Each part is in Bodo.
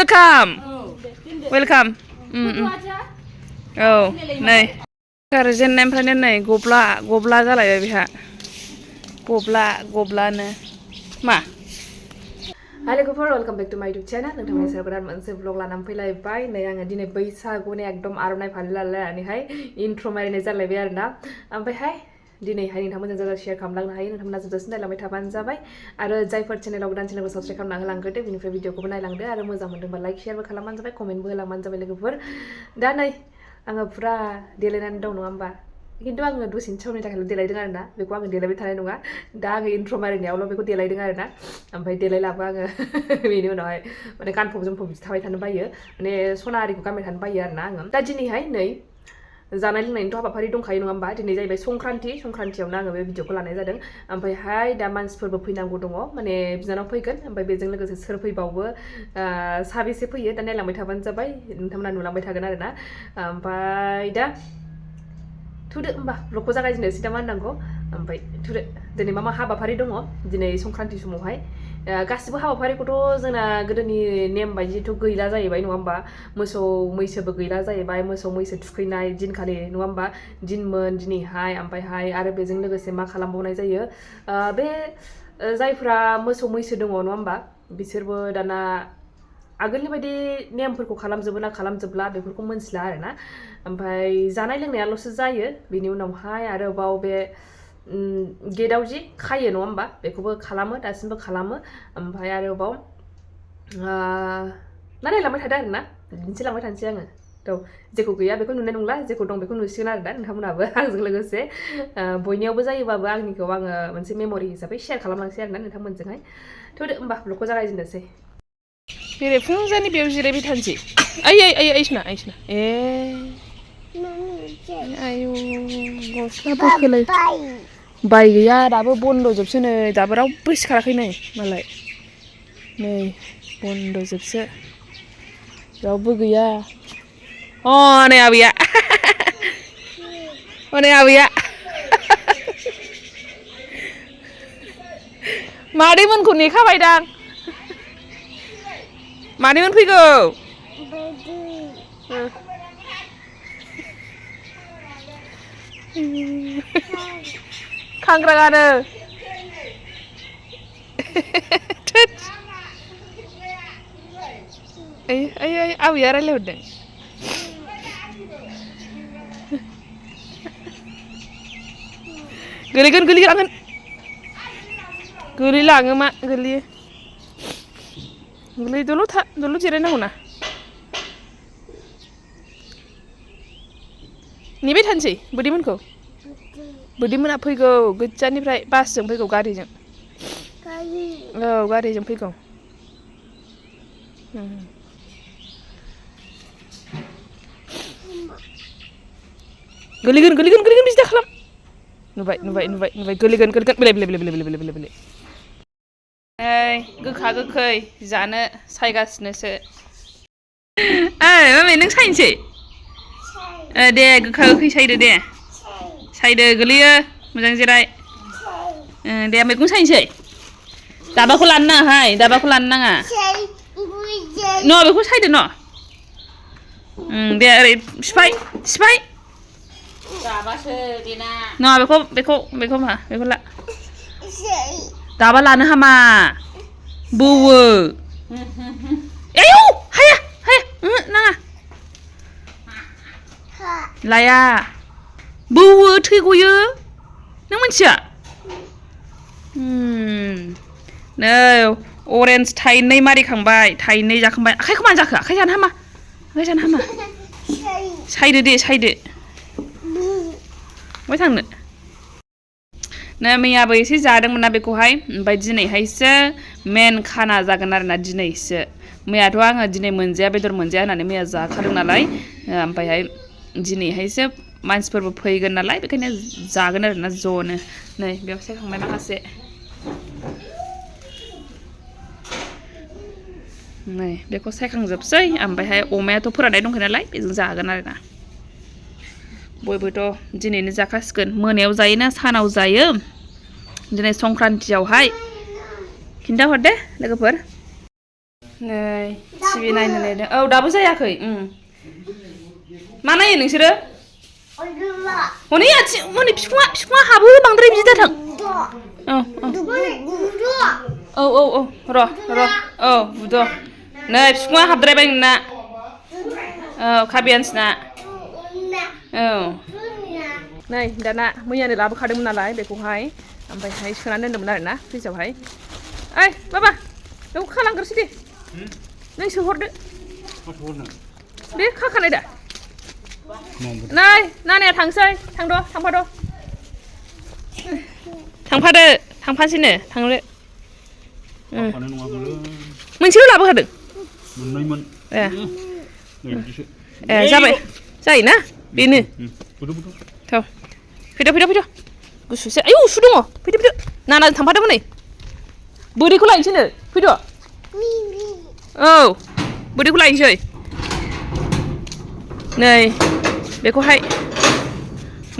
welcome. Welcome. Oh, नै गारजेननायनिफ्रायनो नै गब्ला जालायबाय बिहा गब्लानो मा Hello guys, welcome back to my YouTube channel. नोंथांमोननि सायाव गोदान मोनसे vlog लानानै फैलायबाय नै आङो दिनै बैसागुनि एकदम आर'नाइ फालि लालायनानैहाय इन्ट्र' मारिनाय जालायबाय आरोना ओमफ्रायहाय दिनैहाय नोंथांमोनजों जायगा शेयार खालामलांनो हायो नोंथांमोना जोबजासिम नायलांबाय थाबानो जाबाय आरो जायफोर चेनेलाव गोदान चेनेलखौ साबस्क्राइब खालामना होलांग्रोदो बिनिफ्राय भिडिअखौबो नायलांदो आरो मोजां मोनदोंबा लाइक शेयारबो खालामबानो जाबाय कमेन्टबो होलांबानो जाबाय लोगोफोर दा नै आङो पुरा देलायनानै दं नङा होमबा खिन्थु आङो दसेनि समनि थाखायल' देलायदों आरोना बेखौ आङो देलायबाय थानाय नङा दा आङो इन्ट्र' मारिनायावल' बेखौ देलायदों आरोना ओमफ्राय देलायलाबो आङो बेनि उनावहाय माने गानफब जोमफब बिदि थाबाय थानो बायो माने सना आरिखौ गानबाय थानो बायो आरोना आङो दा दिनैहाय नै जानाय लोंनायनिथ' हाबाफारि दंखायो नङा होमबा दिनै जाहैबाय संक्रान्तियावनो आङो बे भिडिअखौ लानाय जादों ओमफ्रायहाय दा मानसिफोरबो फैनांगौ दङ माने बिनानाव फैगोन ओमफ्राय बेजों लोगोसे सोर फैबावो साबेसे फैयो दा नायलांबाय थाबानो जाबाय नोंथांमोना नुलांबाय थागोन आरोना ओमफ्राय दा थुदो होमबा ब्लगखौ जागायजेननोसै दा मा होननांगौ ओमफ्राय थुदो दिनै मा हाबाफारि दङ दिनै संक्रान्ति समावहाय गासिबो हाबाफारिखौथ' जोंना गोदोनि नेम बायदिथ' गैला जाहैबाय नङा होमबा मोसौ मैसोबो गैला जाहैबाय मोसौ मैसो थुखैनाय दिनखालि नङा होमबा दिनमोन दिनैहाय ओमफ्रायहाय आरो बेजों लोगोसे मा खालामबावनाय जायो बे जायफ्रा मोसौ मैसो दङ नङा होमबा बिसोरबो दाना आगोलनि बायदि नेमफोरखौ खालामजोबो ना खालामजोबला बेफोरखौ मोनथिला आरोना ओमफ्राय जानाय लोंनायाल'सो जायो बिनि उनावहाय आरोबाव बे गेटआव जि खायो नङा होमबा बेखौबो खालामो दासिमबो खालामो ओमफ्राय आरोबाव नायलांबाय थादो आरोना दिन्थिलांबाय थानोसै आङो थ' जेखौ गैया बेखौ नुनाय नंला जेखौ दं बेखौ नुसिगोन आरो दा नोंथांमोनाबो आंजों लोगोसे बयनियावबो जायोबाबो आंनिखौ आङो मोनसे मेम'रि हिसाबै शेयार खालामलांसै आरोना नोंथांमोनजोंहाय थ'दो होमबा ब्लगखौ जागायजेननोसै बेरे फुंजानि बेयाव जिरायबाय थानोसै आइसना ए आयौ गस्लाबो खोलाय बाय गैया दाबो बन्द' जोबसो नै दाबो रावबो सिखाराखै नै मालाय नै बन्द' जोबसो रावबो गैया नै आबैया नै आबैया मादैमोनखौ नेखाबायदां मादैमोन फैगौ खांग्राङानो आबैया रायलायहरदों गोलैलाङो मा गोलैयो दलद जिरायनांगौ ना नेबाय थानोसै बोदैमोनखौ बोदैमोना फैगौ गोजाननिफ्राय बासजों फैगौ गारिजों औ गारिजों फैगौ गोलैगोन बिदि दा खालाम नुबाय गोलैगोन बेले गोखा गोखै जानो सायगासिनोसो मामे नों सायनोसै दे गोखा गोखै सायदो दे सायदो गोलैयो मोजां जिराय दे मैगं सायनोसै दाबाखौ लानो नाङाहाय दाबाखौ लानो नाङा न' बेखौ सायदो न' दे ओरै सिफाय दाबासो देना न' बेखौ मा बेखौ ला दाबा लानो हामा बौवो आयौ हाया नाङा लाया बौवो थै गयो नों मिथिया नै अरेन्ज थाइनै मारिखांबाय थाइनै जाखांबाय आखाइखौ मानो जाखो आखाइ जानो हामा सायदो दे सायदो बहाय थांनो नै मैयाबो एसे जादोंमोन ना बेखौहाय ओमफ्राय दिनैहायसो मेन खाना जागोन आरोना दिनैसो मैयाथ' आङो दिनै बेदर मोनजाया होननानै मैया जाखादों नालाय ओमफ्रायहाय दिनैहायसो मानसिफोरबो फैगोन नालाय बेखायनो जागोन आरोना ज'नो नै बेयाव सायखांबाय माखासे नै बेखौ सायखांजोबसै ओमफ्रायहाय अमायाथ' फोराननाय दंखायो नालाय बेजों जागोन आरोना बयबोथ' दिनैनो जाखासिगोन मोनायाव जायोना सानाव जायो दिनै संक्रान्तियावहाय खिन्थाहर दे लोगोफोर Này, TV này này. Dapat saya koi. Mana ini sih? Mana ya? Mana pisma habu bang dari bisa datang. Betul. Nah, pisma hab dari bang nak. Kabian nak. Này, Dana, मैया नै लाबोखादोंमोन नालाय बेखौहाय ओमफ्रायहाय सोनानै दोनदोंमोन आरोना फ्रिजआवहाय ओइ बाबा नों खालांग्रोसै दे नों सोहरदो बे खाखानाय दा नै नानाया थांसै थांफाद' थांफासैनो थांनो मोनसेल' लाबोखादों मोननैमोन जाबाय जायोना बेनो Thôi, fidо. Gusuh. Ayo, sudah ngah. Fidо. Nana tempat mana ni? Budi ku lain sini. Fidо. Oh, budi ku lain sini. Nih, beku hai.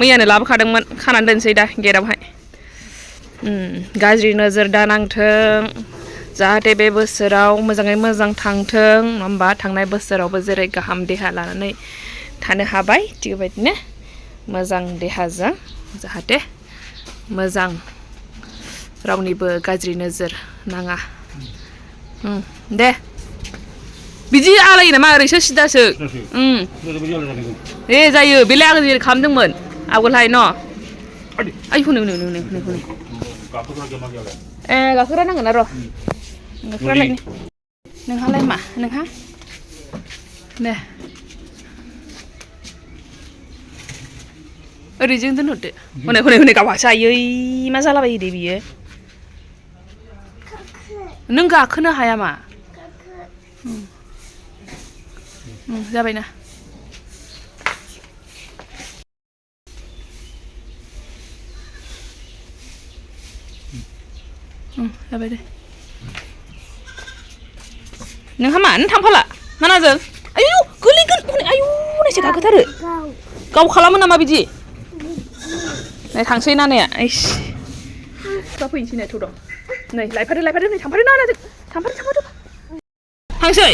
मैया नै लाबोखादोंमोन खानानै दोनसै दा गेटआवहाय गाज्रि नोजोर दानांथों जाहाथे बे बोसोराव मोजाङै मोजां थांथों होमबा थांनाय बोसोरावबो जेरै गाहाम देहा लानानै थानो हाबाय थिग बेबायदिनो मोजां देहाजों जाहाथे मोजां रावनिबो गाज्रि नोजोर नाङा दे बिदि आलायो नामा ओरैसो सिदासो जायो बेलाय आं जेरै खालामदोंमोन आवगोलहाय न' आइ हनै गाखोग्रा नांगोन ना र' गाखोग्रालाय नोंहालाय मा नोंहा दे ओरैजों दोनहरदो हनै गावहासो आयै मा जालाबायो दे बियो नों गाखोनो हाया मा जाबायना जाबाय दे नोंहा मा नों थांफाला नानाजों आयु गोलैगोन हनै आयु नायसो गाखोथारो गाव खालामो नामा बिदि नै थांसै नानाया इस फैनोसै नै थ' नै लायफादो नै थांफादो नानाजों थांफादो थांसै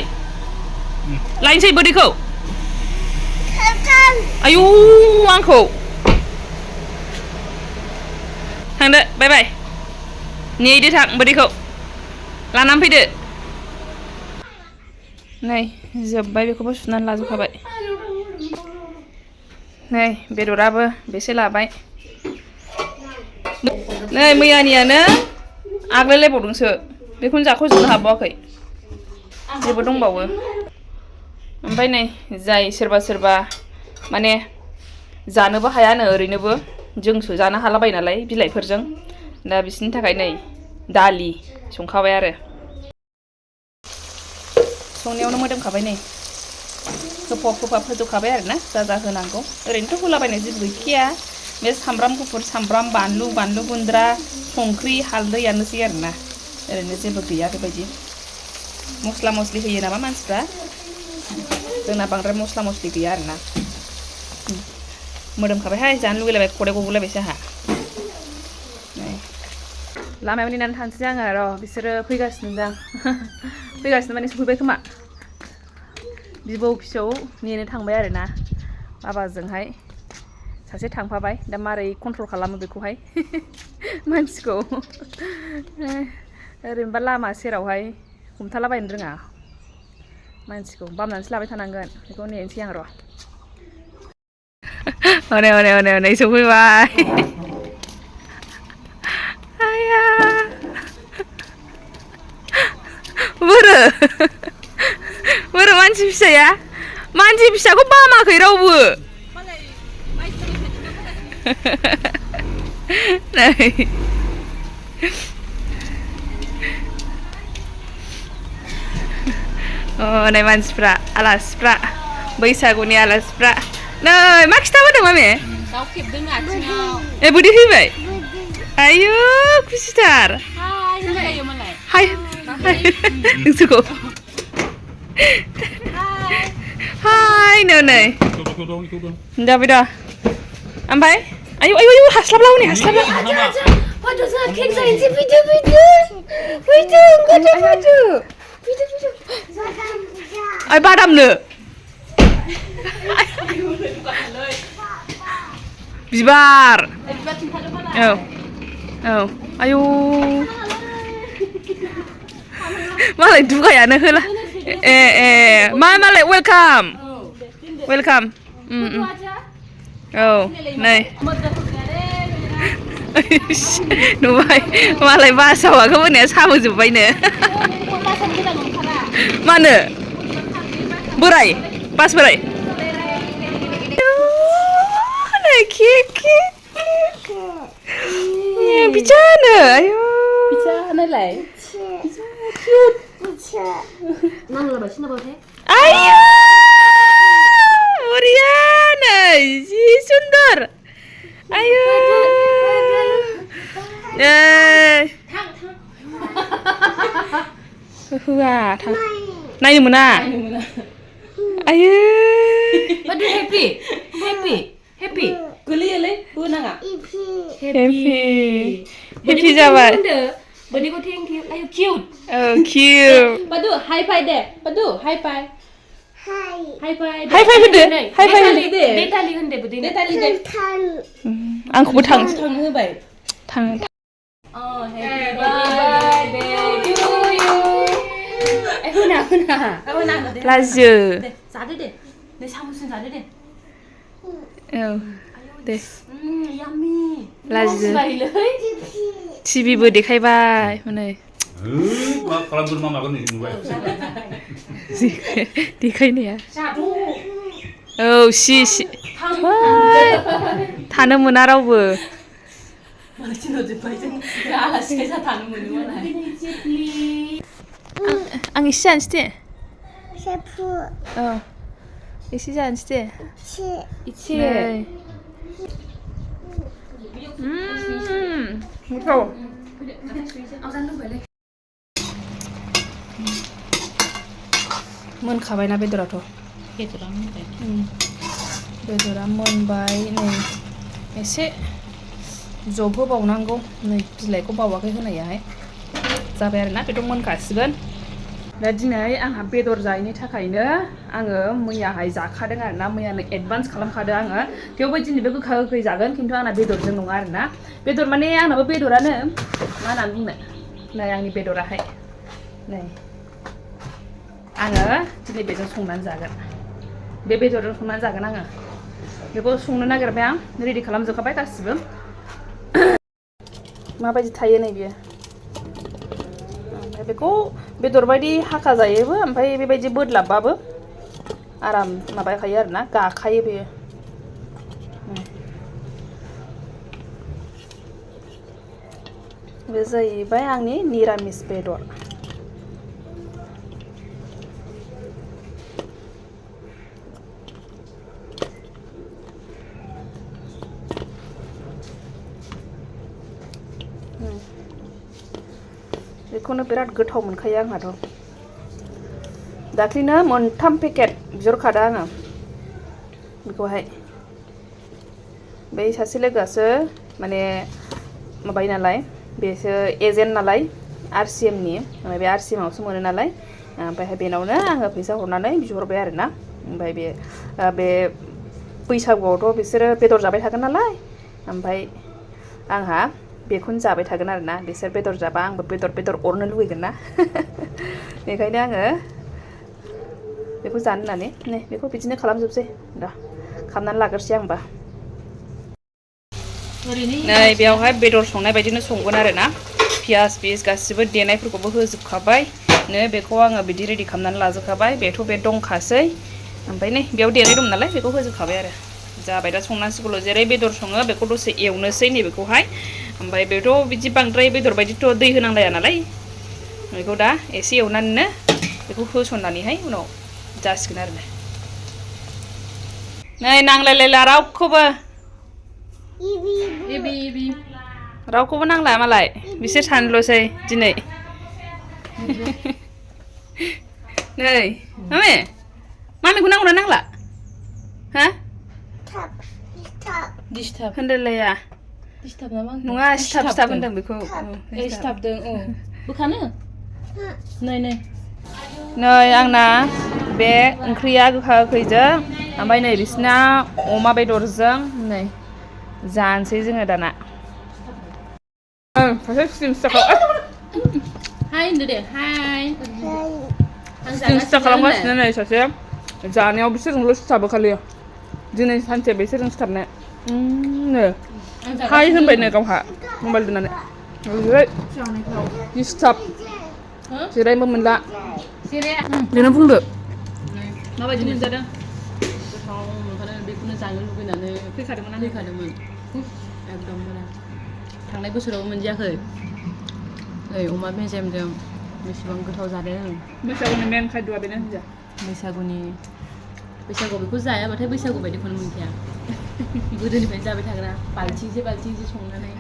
लायनोसै बोदैखौ आयु आंखौ थांदो बाय नेदो थां बोदैखौ लानानै फैदो नै जोब्बाय बेखौबो सुनानै लाजोबखाबाय नै बेदराबो बेसे लाबाय नै मैयानियानो आग्लायलायबावदोंसो बेखौनो जाख'जोबनो हाबावाखै जेबो दंबावो ओमफ्राय नै जाय सोरबा माने जानोबो हायानो ओरैनोबो जोंसो जानो हालाबाय नालाय बिलाइफोरजों दा बिसोरनि थाखाय नै दालि संखाबाय आरो संनायावनो मोदोमखाबाय नै होफब होजोबखाबाय आरो ना जा होनांगौ ओरैनोथ' होलाबायनाय जेबो गैखाया बे सामब्राम गुफुर सामब्राम बानलु गुन्द्रा संख्रि हालदैयानोसै आरो ना ओरैनो जेबो गैया बेबायदि मस्ला मस्लि होयो नामा मानसिफ्रा जोंना बांद्राय मस्ला मस्लि गैया आरो ना मोदोमखाबायहाय जानो लुगैलायबाय खदै गगुलायबायसो आंहा लामायाव नेनानै थानोसै आङो र' बिसोरो फैगासिनो दां फैगासिनो माने सफैबाय खोमा बिबौ फिसौ नेनो थांबाय आरो ना बाबाजोंहाय सासे थांफाबाय दा मारै कन्ट्रल खालामो बेखौहाय मानसिखौ ओरैनोबा लामा सेरावहाय हमथालाबायनो रोङा मानसिखौ बामनानैसो लाबाय थानांगोन बेखौ नेनोसै आं र' हनै सफैबाय आया बोरो मानसि फिसाखौ बामाखै रावबो नै मानसिफ्रा आलासिफ्रा बैसागुनि आलासिफ्रा नै मा खिथाबोदों मामे दाउ खेबदों आथिङाव बुदै फैबाय आयु खुसिथार हाय नोंसोरखौ हाय नै जाबाय दा ओमफ्राय आयु हास्लाबला हनै हास्लाबला Ai badam nữa. Bibar. Ayo. Malah dukanya hela. Malah welcome. Welcome. Này. Nubai, malah bahasa aku punya sama juga ini. Mana? Borai, pas borai. Nah, kiki. Bicara, ayo. Bicara lại. Nang là sini boleh? Ayo. Oriana, si sundar. Ayo. Hua, thang. Này mà na. Ayo. Badi happy. Happy. Guli le, bu nang ah. Happy jawa. Badi ko thank you. Ayo cute. Cute. Badu high five deh. Badu high five. High five. High five deh. High five deh. Detali deh budi. Detali deh. Angku thang. Thang như vậy. Thang. Oh, happy birthday to you. Hôm nào. Là giờ. Giá đấy để. Để sao xin giá đấy để. Đây. Yummy. Là giờ. Vậyเลย. TV vừa देखायबाय माने. मा खालामगोन मा मागोन नुबाय. देखायनाया. Sabu. Si. थानो मोना रावबो. Malah नोजोबबाय जों. Alasi kaisa थानो मोनो मालाय. Ang isi जानोसै दे. Isi जानोसै दे. 이치. Musuh. मोनखाबायना बेदराथ'. बेदरा मोनबाय नै एसे जब होबावनांगौ नै बिलाइखौ बावाखै होनायाहाय जाबाय आरोना बेथ' मोनखासिगोन. दा दिनै आंहा बेदर जायैनि थाखायनो आङो मैयाहाय जाखादों आरोना मैयानो एडभान्स खालामखादों आङो थेवबो दिनै बे गोखा गोखै जागोन खिन्थु आंना बेदरजों नङा आरोना बेदर माने आंनाबो बेदरानो मा होननानै बुंनो नै आंनि बेदराहाय नै आङो दिनै बेजों संनानै जागोन बे बेदरजों संनानै जागोन आङो बेखौ संनो नागिरबाय आं रेडि खालामजोबखाबाय गासिबो माबायदि थायो नै बियो ओमफ्राय बेखौ बेदर बायदि हाखा जायोबो ओमफ्राय बेबायदि बोदलाबबाबो आराम माबाखायो आरोना गाखायो बेयो बे जाहैबाय आंनि निरामिस बेदर बेखौनो बिराद गोथाव मोनखायो आंहाथ' दाख्लिनो मोनथाम पेकेट बिहरखादों आङो बेखौहाय बै सासे लोगोआसो माने माबायो नालाय बेसो एजेन्ट नालाय आरसिएमनि ओमफ्राय बे आरसिएमावसो मोनो नालाय ओमफ्राय बेनावनो आङो फैसा हरनानै बिहरबाय आरोना ओमफ्राय बे बैसागुआवथ' बिसोरो बेदर जाबाय थागोन नालाय ओमफ्राय आंहा बेखौनो जाबाय थागोन आरोना बिसोर बेदर जाबा आंबो बेदर अरनो लुगैगोन ना बेखायनो आङो बेखौ जानो होननानै नै बेखौ बिदिनो खालामजोबसै दा खालामनानै लाग्रोसै आंबा नै बेयावहाय बेदर संनाय बायदिनो संगोन आरोना पियास गासिबो देनायफोरखौबो होजोबखाबाय नो बेखौ आङो बिदि रेडि खालामनानै लाजोबखाबाय बेथ' बे दंखासै ओमफ्राय नै बेयाव देनाय दं नालाय बेखौ होजोबखाबाय आरो जाबाय दा संनांसिगौल' जेरै बेदर सङो बेखौ दसे एवनोसै नैबेखौहाय ओमफ्राय बेथ' बिदि बांद्राय बेदर बायदिथ' दै होनांलाया नालाय बेखौ दा एसे एवनानैनो बेखौ होसननानैहाय उनाव जासिगोन आरो नै नांलायलायला रावखौबो रावखौबो नांला मालाय बिसोर सानैल'सै दिनै नै मामिखौ नांगौना नांला हा डिस्टार्ब होनदोलाया डिस्टार्ब नामा नङा सिथाब होनदों बेखौ सिथाबदों बोखानो नै नै आंना बे ओंख्रिया गोखा गोखैजों ओमफ्राय नै बिसिना अमा बेदरजों नै जानोसै जोङो दाना सासे स्टिम स्टार हाय होनदो दे हाय स्टिम स्टार खालामगासिनो नै सासे जानायाव बिसोरजोंल' सिथाबो खालि दिनै सानसे बिसोरजों सिथाबनाय नै हाय होनबाय नो गावहा मबाइल दोननानै दिस्टार्ब जिरायनोबो मोनला बेनो बुंदो माबायदि मोनजादों गोथाव मोनखादों बेखौनो जानो लुबैनानै फैखादोंमोन एकदम थांनाय बोसोरावबो मोनजायाखै नै अमा मेजेमजों बेसेबां गोथाव जादों बैसागुनि मेन खायद'आ बेनो होनजा बैसागुआव बेखौ जायाबाथाय बैसागु बायदिखौनो मोनखाया गोदोनिफ्रायनो जाबाय थाग्रा बाल्थिंसे संनानै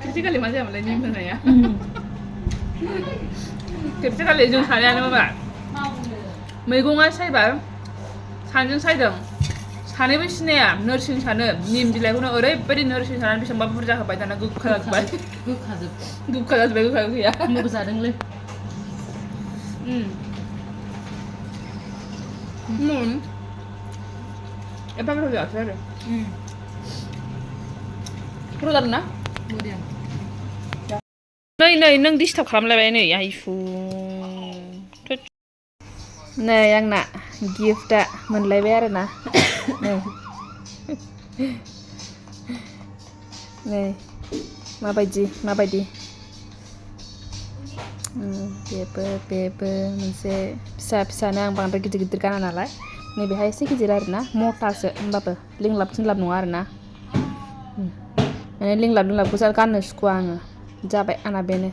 खेबसेखालि मा जायामोनलाय निम होनाया खेबसेखालि जों सानैयानो माबा मैगङा सायबा सानैजों सायदों सानैबो सिनाया नोरसिं सानो निम बिलाइखौनो ओरैबायदि नोरसिं सानानै बेसेबांबा बुरजा होबाय दाना गोखा जाजोब्बाय गोखा जाजोब्बाय गोखा गैया होमबाबो जादोंलै एफा गोथाव जायासै आरो गोथाव जादों ना नै नों डिस्टार्ब खालामलायबाय नै आइफु नै आंना गिफ्टआ मोनलायबाय आरोना नै माबायदि बेबो मोनसे फिसानो आं बांद्राय गिदिर गाना नालाय नैबेहाय एसे गिदिर आरोना मथासो होमबाबो लिंलाब नङा आरोना माने लिंलाबखौ गाननो सुखुवा आङो जाबाय आंना बेनो